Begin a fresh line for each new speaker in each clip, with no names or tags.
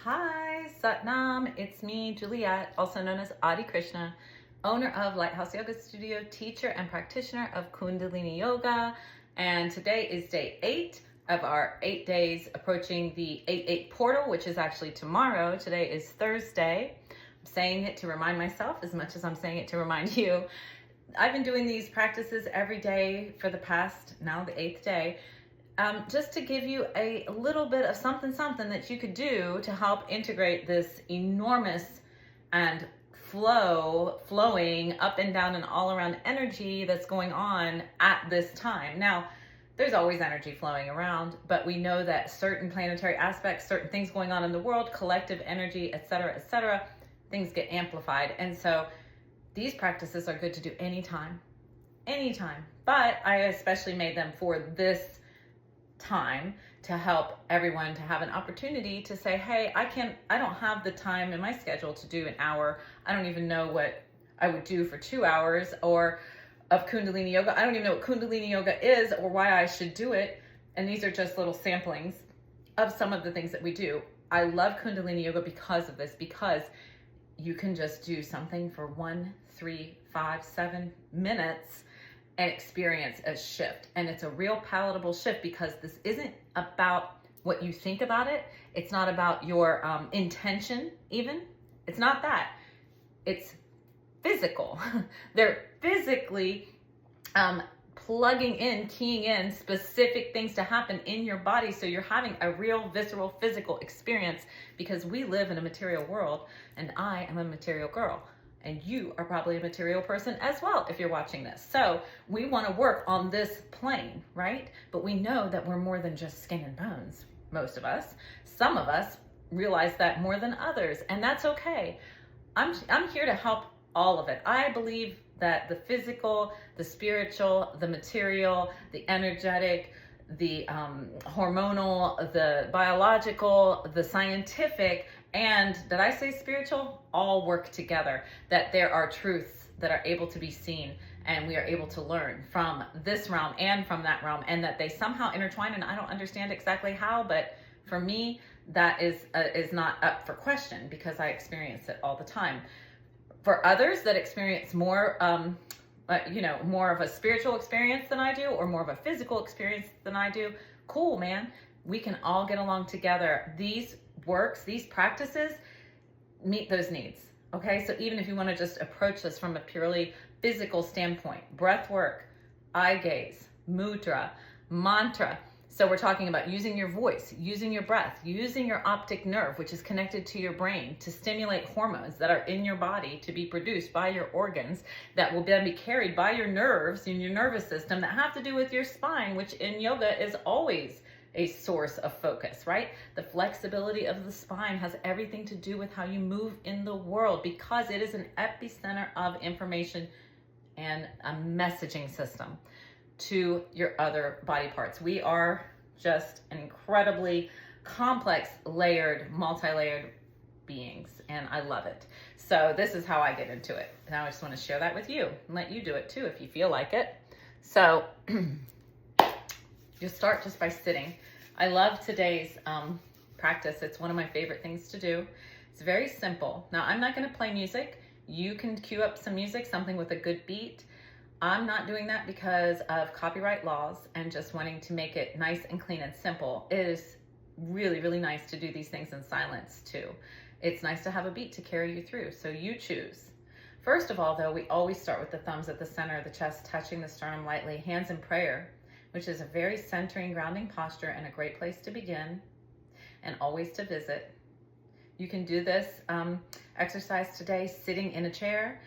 Hi, Satnam. It's me, Juliet, also known as Adi Krishna, owner of Lighthouse Yoga Studio, teacher and practitioner of Kundalini Yoga. And today is day 8 of our 8 days approaching the 8-8 portal, which is actually tomorrow. Today is Thursday. I'm saying it to remind myself as much as I'm saying it to remind you. I've been doing these practices every day for the past, now the 8th day, just to give you a little bit of something that you could do to help integrate this enormous and flowing up and down and all around energy that's going on at this time. Now, there's always energy flowing around, but we know that certain planetary aspects, certain things going on in the world, collective energy, etc., things get amplified. And so these practices are good to do anytime. But I especially made them for this time to help everyone to have an opportunity to say, hey, I don't have the time in my schedule to do an hour. I don't even know what I would do for 2 hours or of Kundalini Yoga. I don't even know what Kundalini Yoga is or why I should do it. And these are just little samplings of some of the things that we do. I love Kundalini Yoga because of this, because you can just do something for 1, 3, 5, 7 minutes and experience a shift. And it's a real palatable shift because this isn't about what you think about it. It's not about your intention even. It's not that. It's physical. They're physically plugging in, keying in specific things to happen in your body. So you're having a real visceral physical experience because we live in a material world and I am a material girl. And you are probably a material person as well if you're watching this. So we want to work on this plane, right? But we know that we're more than just skin and bones, most of us. Some of us realize that more than others, and that's okay. I'm here to help all of it. I believe that the physical, the spiritual, the material, the energetic, the hormonal, the biological, the scientific, and did I say spiritual? All work together. That there are truths that are able to be seen and we are able to learn from this realm and from that realm, and that they somehow intertwine, and I don't understand exactly how, but for me, that is not up for question because I experience it all the time. For others that experience more, more of a spiritual experience than I do, or more of a physical experience than I do, cool, man. We can all get along together. These practices meet those needs. Okay, so even if you want to just approach this from a purely physical standpoint, breath work, eye gaze, mudra, mantra. So we're talking about using your voice, using your breath, using your optic nerve, which is connected to your brain, to stimulate hormones that are in your body to be produced by your organs that will then be carried by your nerves in your nervous system that have to do with your spine, which in yoga is always a source of focus, right? The flexibility of the spine has everything to do with how you move in the world because it is an epicenter of information and a messaging system to your other body parts. We are just an incredibly complex, layered, multi-layered beings, and I love it. So this is how I get into it. Now I just want to share that with you and let you do it too if you feel like it. So you'll start just by sitting. I love today's practice. It's one of my favorite things to do. It's very simple. Now, I'm not going to play music. You can cue up some music, something with a good beat. I'm not doing that because of copyright laws and just wanting to make it nice and clean and simple. It is really, really nice to do these things in silence too. It's nice to have a beat to carry you through, so you choose. First of all, though, we always start with the thumbs at the center of the chest, touching the sternum lightly, hands in prayer, which is a very centering, grounding posture and a great place to begin and always to visit. You can do this exercise today sitting in a chair,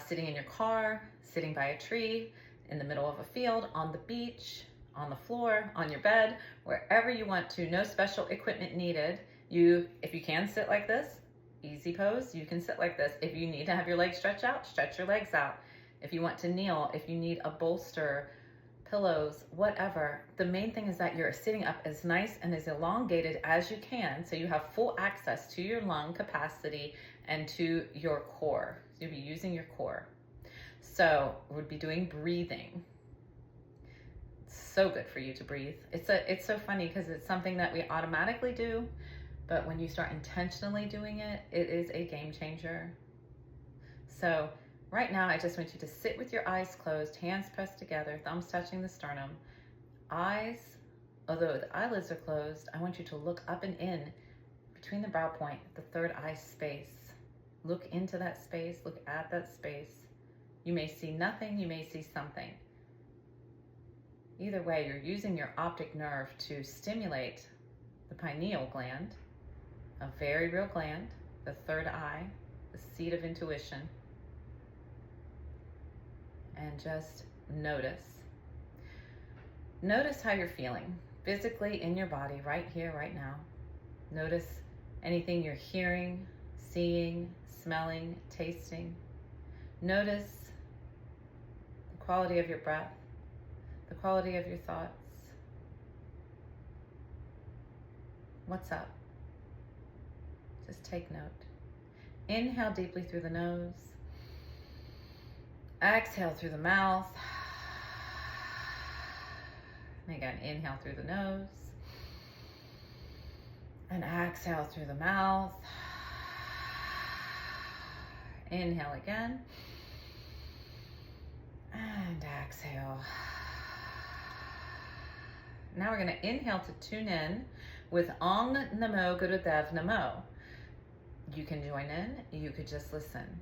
sitting in your car, sitting by a tree, in the middle of a field, on the beach, on the floor, on your bed, wherever you want to. No special equipment needed. If you can sit like this, easy pose, you can sit like this. If you need to have your legs stretch out, stretch your legs out. If you want to kneel, if you need a bolster, pillows, whatever. The main thing is that you're sitting up as nice and as elongated as you can so you have full access to your lung capacity and to your core. So you'll be using your core. So we'll be doing breathing. So good for you to breathe. It's so funny because it's something that we automatically do, But when you start intentionally doing it, it is a game changer. So right now, I just want you to sit with your eyes closed, hands pressed together, thumbs touching the sternum. Eyes, although the eyelids are closed, I want you to look up and in between the brow point, the third eye space. Look into that space, look at that space. You may see nothing, you may see something. Either way, you're using your optic nerve to stimulate the pineal gland, a very real gland, the third eye, the seat of intuition. And just notice. Notice how you're feeling physically in your body right here, right now. Notice anything you're hearing, seeing, smelling, tasting. Notice the quality of your breath, the quality of your thoughts. What's up? Just take note. Inhale deeply through the nose. Exhale through the mouth. And again, inhale through the nose. And exhale through the mouth. Inhale again. And exhale. Now we're going to inhale to tune in with Ong Namo Gurudev Namo. You can join in, you could just listen.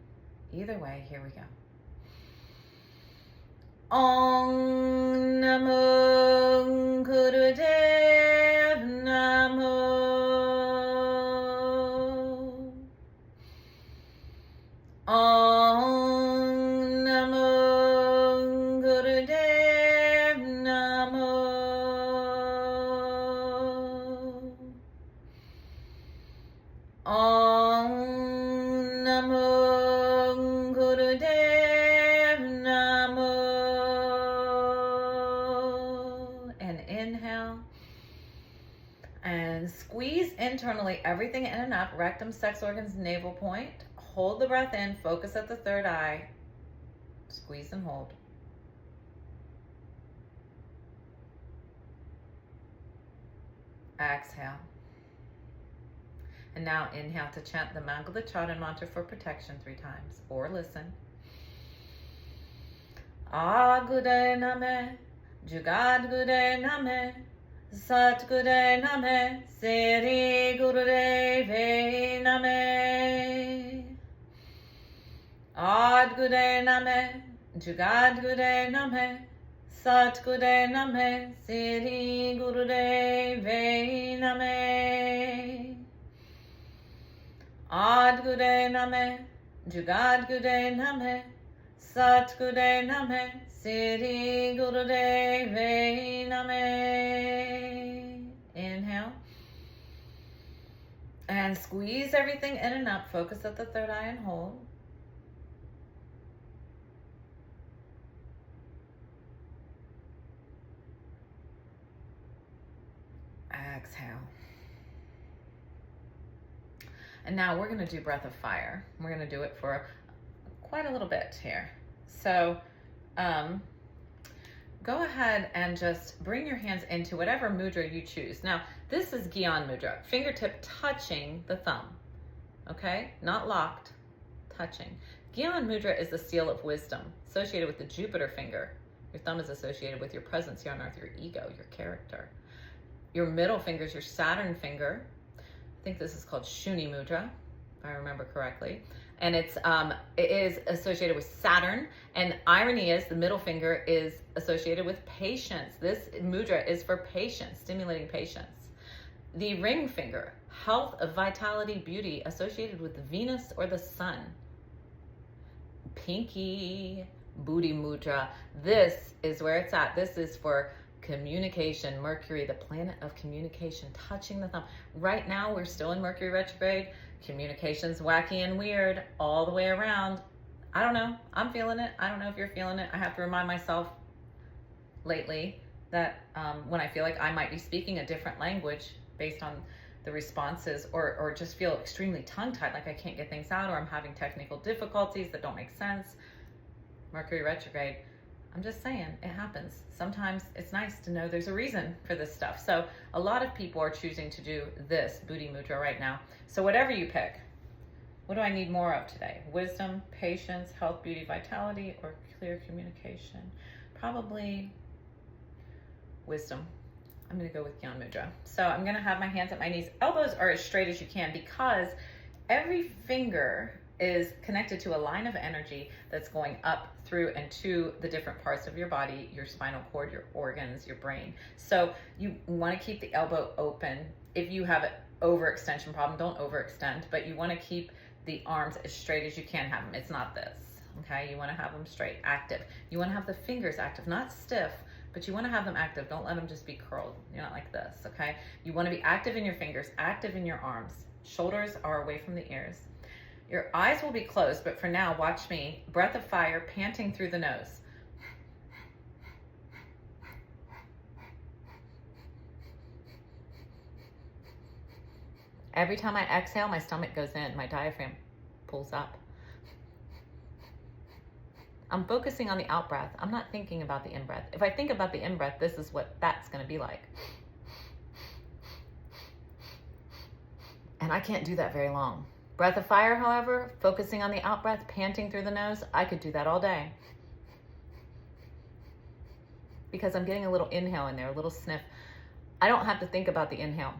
Either way, here we go. Ong Namo Gurudev Namo. Om Namo Gurudev Namo. Om Namo Gurudev Namo. And inhale. And squeeze internally everything in and up, rectum, sex organs, navel point. Hold the breath in, focus at the third eye. Squeeze and hold. Exhale. And now inhale to chant the Mangalicharana mantra for protection 3 times, or listen. Agude Name, Jugad Gude Name, Sat Gude Name, Siri Gurudeve Name. Ad Gude Name, Jugad Gude Name, Sat Gude Name, Siri Gurudeve Name. Ad Gude Name, Jugad Gude Name, Sat Gude Name, Siri Gurudeve Name. Inhale. And squeeze everything in and up. Focus at the third eye and hold. Exhale. And now we're going to do breath of fire. We're going to do it for quite a little bit here. So go ahead and just bring your hands into whatever mudra you choose. Now, this is Gyan Mudra, fingertip touching the thumb, okay? Not locked, touching. Gyan Mudra is the seal of wisdom, associated with the Jupiter finger. Your thumb is associated with your presence here on earth, your ego, your character. Your middle finger is your Saturn finger. I think this is called Shuni Mudra, if I remember correctly. And it is associated with Saturn. And irony is the middle finger is associated with patience. This mudra is for patience, stimulating patience. The ring finger, health, vitality, beauty, associated with Venus or the sun. Pinky, Booty Mudra. This is where it's at. This is for communication. Mercury, the planet of communication, touching the thumb. Right now, we're still in Mercury retrograde. Communication's wacky and weird all the way around. I don't know. I'm feeling it. I don't know if you're feeling it. I have to remind myself lately that when I feel like I might be speaking a different language based on the responses, or just feel extremely tongue-tied, like I can't get things out, or I'm having technical difficulties that don't make sense. Mercury retrograde. I'm just saying, it happens. Sometimes it's nice to know there's a reason for this stuff. So a lot of people are choosing to do this Buddhi Mudra right now. So whatever you pick, what do I need more of today? Wisdom, patience, health, beauty, vitality, or clear communication? Probably wisdom. I'm going to go with Gyan Mudra. So I'm going to have my hands at my knees. Elbows are as straight as you can, because every finger is connected to a line of energy that's going up through and to the different parts of your body, your spinal cord, your organs, your brain. So you want to keep the elbow open. If you have an overextension problem, don't overextend, but you want to keep the arms as straight as you can have them. It's not this, okay? You want to have them straight, active. You want to have the fingers active, not stiff, but you want to have them active. Don't let them just be curled. You're not like this, okay? You want to be active in your fingers, active in your arms. Shoulders are away from the ears. Your eyes will be closed, but for now, watch me. Breath of fire, panting through the nose. Every time I exhale, my stomach goes in, my diaphragm pulls up. I'm focusing on the out breath. I'm not thinking about the in breath. If I think about the in breath, this is what that's going to be like. And I can't do that very long. Breath of fire, however, focusing on the out breath, panting through the nose, I could do that all day. Because I'm getting a little inhale in there, a little sniff. I don't have to think about the inhale.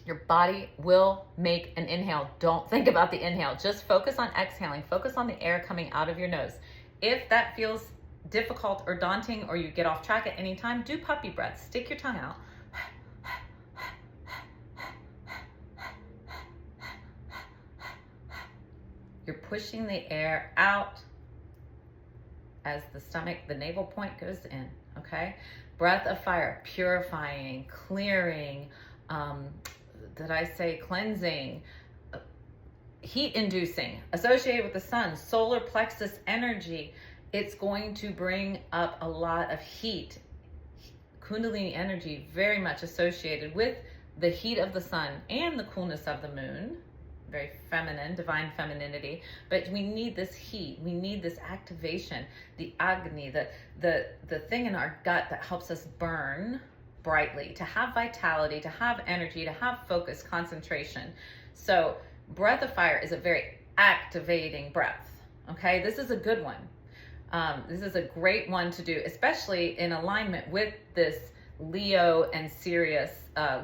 Your body will make an inhale. Don't think about the inhale. Just focus on exhaling. Focus on the air coming out of your nose. If that feels difficult or daunting, or you get off track at any time, do puppy breath. Stick your tongue out. You're pushing the air out as the stomach, the navel point goes in, okay? Breath of fire, purifying, clearing, did I say cleansing, heat inducing, associated with the sun, solar plexus energy. It's going to bring up a lot of heat. Kundalini energy, very much associated with the heat of the sun and the coolness of the moon. Very feminine, divine femininity, but we need this heat. We need this activation, the Agni, the thing in our gut that helps us burn brightly, to have vitality, to have energy, to have focus, concentration. So breath of fire is a very activating breath. Okay, this is a good one. This is a great one to do, especially in alignment with this Leo and Sirius,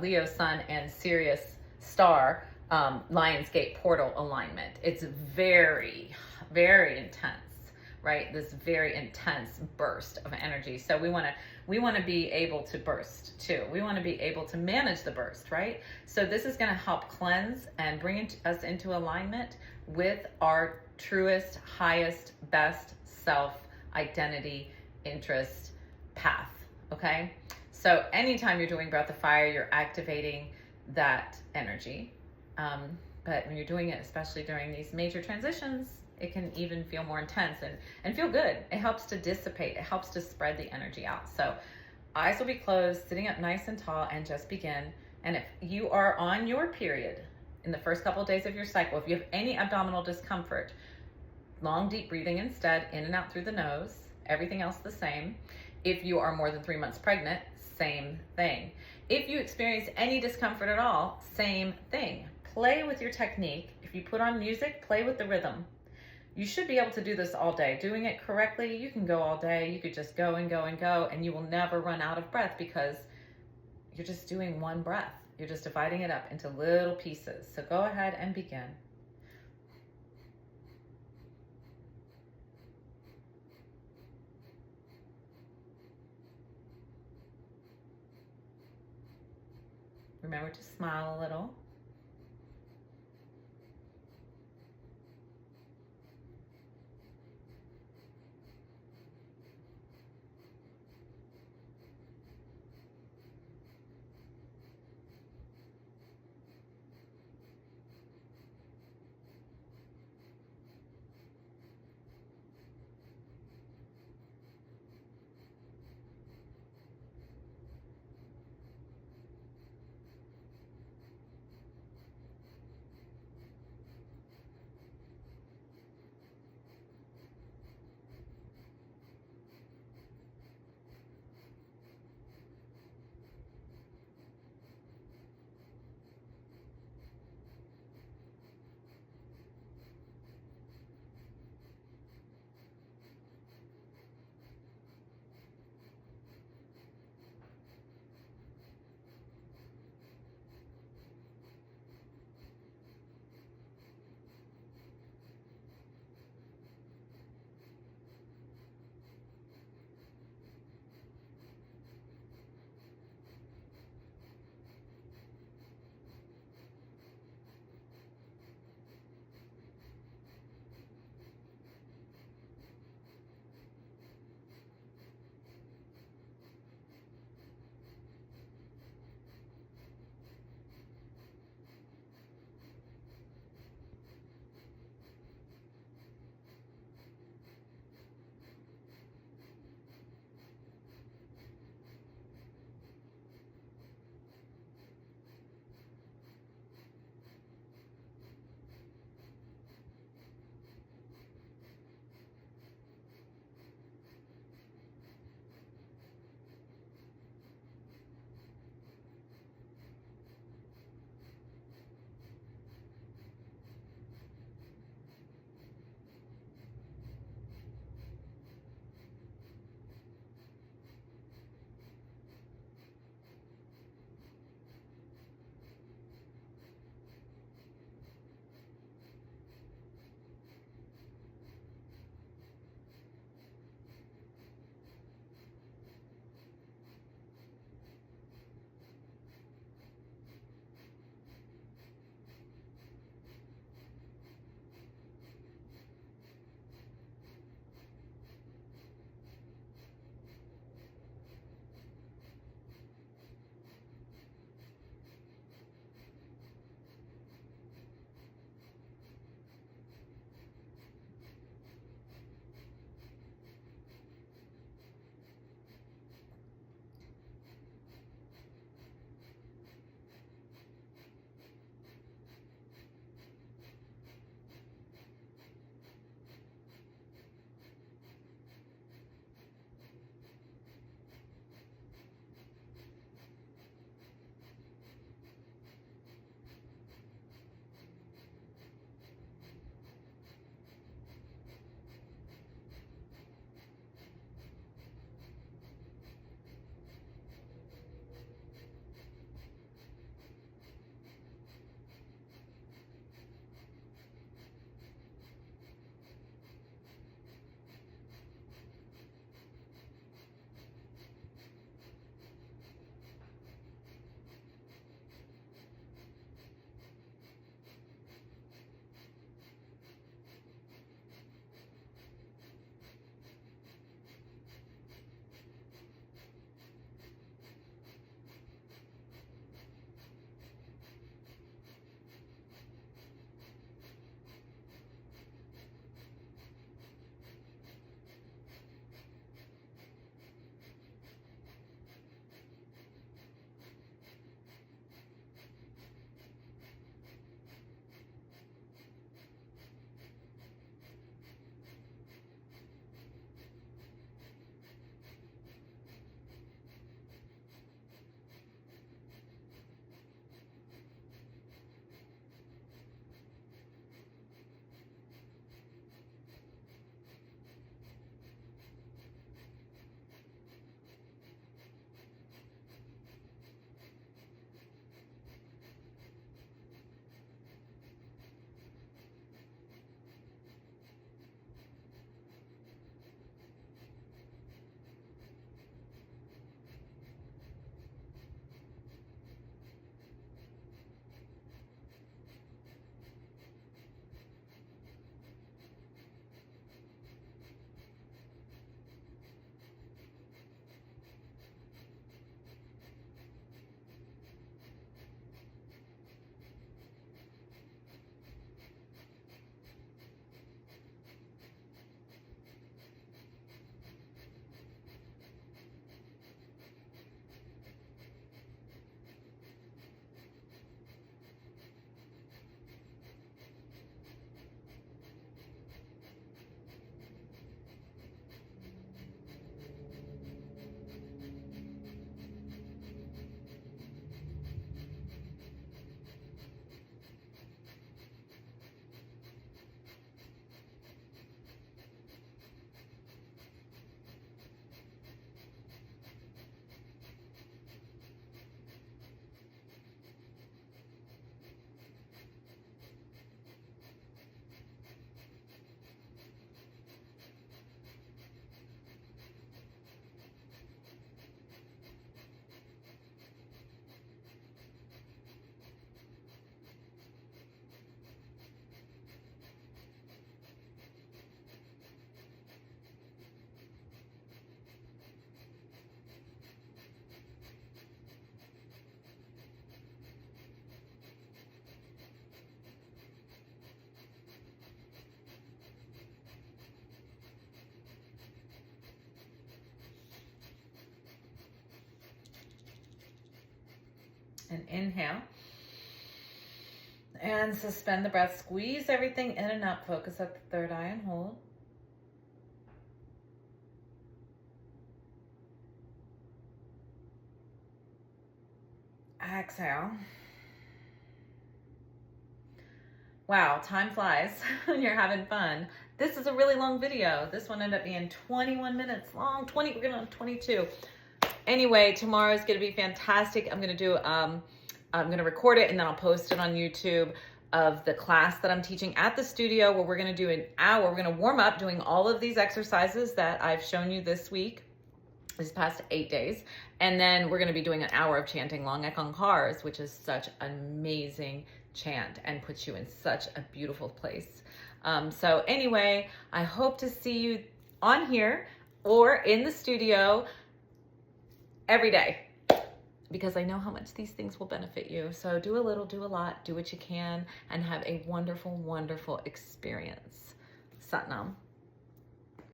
Leo sun and Sirius star, Lionsgate portal alignment. It's very, very intense, right? This very intense burst of energy. So we want to be able to burst too. We want to be able to manage the burst, right? So this is going to help cleanse and bring us into alignment with our truest, highest, best self, identity, interest, path. Okay. So anytime you're doing breath of fire, you're activating that energy. But when you're doing it, especially during these major transitions, it can even feel more intense and feel good. It helps to dissipate. It helps to spread the energy out. So eyes will be closed, sitting up nice and tall, and just begin. And if you are on your period in the first couple of days of your cycle, if you have any abdominal discomfort, long, deep breathing instead, in and out through the nose, everything else the same. If you are more than 3 months pregnant, same thing. If you experience any discomfort at all, same thing. Play with your technique. If you put on music, play with the rhythm. You should be able to do this all day. Doing it correctly, you can go all day. You could just go and go and go, and you will never run out of breath because you're just doing one breath. You're just dividing it up into little pieces. So go ahead and begin. Remember to smile a little. And inhale. And suspend the breath. Squeeze everything in and up. Focus at the third eye and hold. Exhale. Wow, time flies when you're having fun. This is a really long video. This one ended up being 21 minutes long. We're going on 22. Anyway, tomorrow's going to be fantastic. I'm going to record it and then I'll post it on YouTube of the class that I'm teaching at the studio, where we're going to do an hour. We're going to warm up doing all of these exercises that I've shown you this week, these past 8 days. And then we're going to be doing an hour of chanting Long Ek Onkars, which is such an amazing chant and puts you in such a beautiful place. So anyway, I hope to see you on here or in the studio every day, because I know how much these things will benefit you. So do a little, do a lot, do what you can, and have a wonderful, wonderful experience. Satnam.